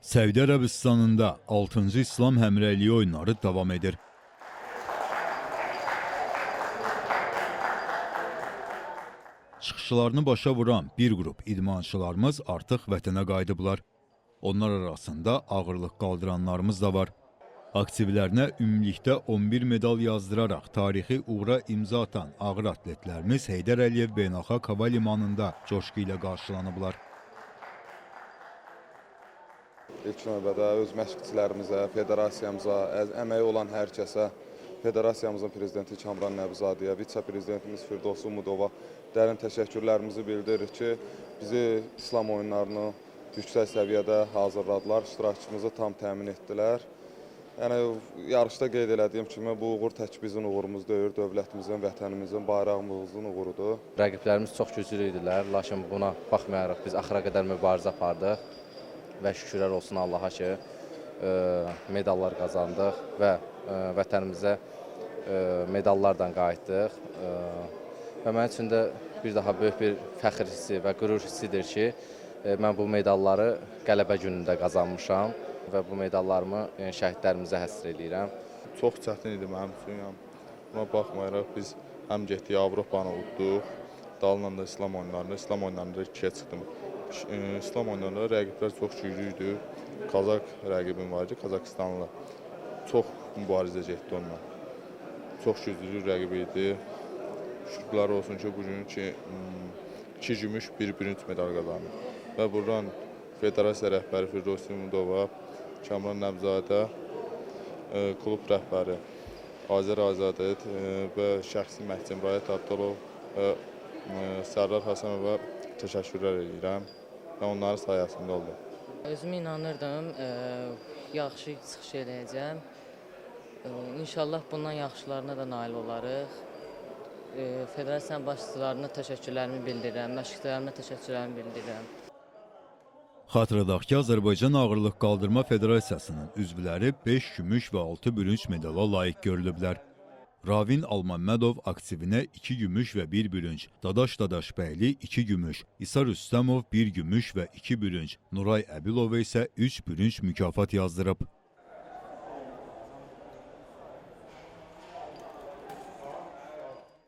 Səudiyyə Ərəbistanında 6-cı İslam həmrəyliyi oyunları davam edir. Çıxışlarını başa vuran bir qrup idmançılarımız artıq vətənə qayıdıblar. Onlar arasında ağırlıq qaldıranlarımız da var. Aktivlərinə ümumilikdə 11 medal yazdıraraq tarixi uğura imza atan ağır atletlərimiz Heydər Əliyev Beynəlxalq Hava Limanında coşqu ilə qarşılanıblar. İlk növbədə öz məşqçilərimizə, federasiyamıza, əməyi olan hər kəsə, federasiyamızın prezidenti Kamran Nəbzadiyə, vitse-prezidentimiz Firdovs Umudova dərin təşəkkürlərimizi bildiririk ki, bizi İslam oyunlarını yüksək səviyyədə hazırladılar, iştirakçımızı tam təmin etdilər. Yəni, yarışda qeyd elədiyim kimi, bu uğur tək bizim uğurumuz deyil, dövlətimizin, vətənimizin, bayrağımızın uğurudur. Rəqiblərimiz çox güclü idilər, lakin buna baxmayaraq biz axıra qədər mübarizə apardıq və şükürlər olsun Allaha ki, medallar qazandıq və vətənimizə medallarla qayıtdıq. Və mənim üçün də bir daha böyük bir fəxr hissi və qürur hissidir ki, mən bu medalları qələbə günündə qazanmışam və bu medallarımı şəhidlərimizə həsr edirəm. Çox çətin idi mənim üçün. Buna baxmayaraq biz həm getdik Avropanı udduq, dalından da İslam oyunlarında ikiyə çıxdım. İslam oyunlarında rəqiblər çox güclü idi. Kazak rəqibim var idi, Kazakistanlı. Çox mübarizə getdi onunla. Çox güclü rəqib idi. Şükürlər olsun ki, bugün ki 2 gümüş, 1 bürünc medal qazandı. Və buradan federasiya rəhbəri Firdovs Umudova, Kamran Nəbzadə, klub rəhbəri Azər Azadət və şəxsi məhdum Rayət Abdalov və Sərdar Həsənova təşəkkürlər edirəm və onların sayəsində oldu. Özümə inanırdım, yaxşı çıxış edəcəm. İnşallah bundan yaxşılarına da nail olarıq. Federasiyanın başçılarına təşəkkürlərimi bildirirəm, məşqçilərimə təşəkkürlərimi bildirirəm. Xatırladaq ki, Azərbaycan Ağırlıq Qaldırma Federasiyasının üzvləri 5 gümüş və 6 bürünc medala layiq görülüblər. Ravin Almammədov aktivinə 2 gümüş və 1 bürünc, Dadaş Dadaşbəyli 2 gümüş, İsa Rüstəmov 1 gümüş və 2 bürünc, Nuray Əbilova isə 3 bürünc mükafat yazdırıb.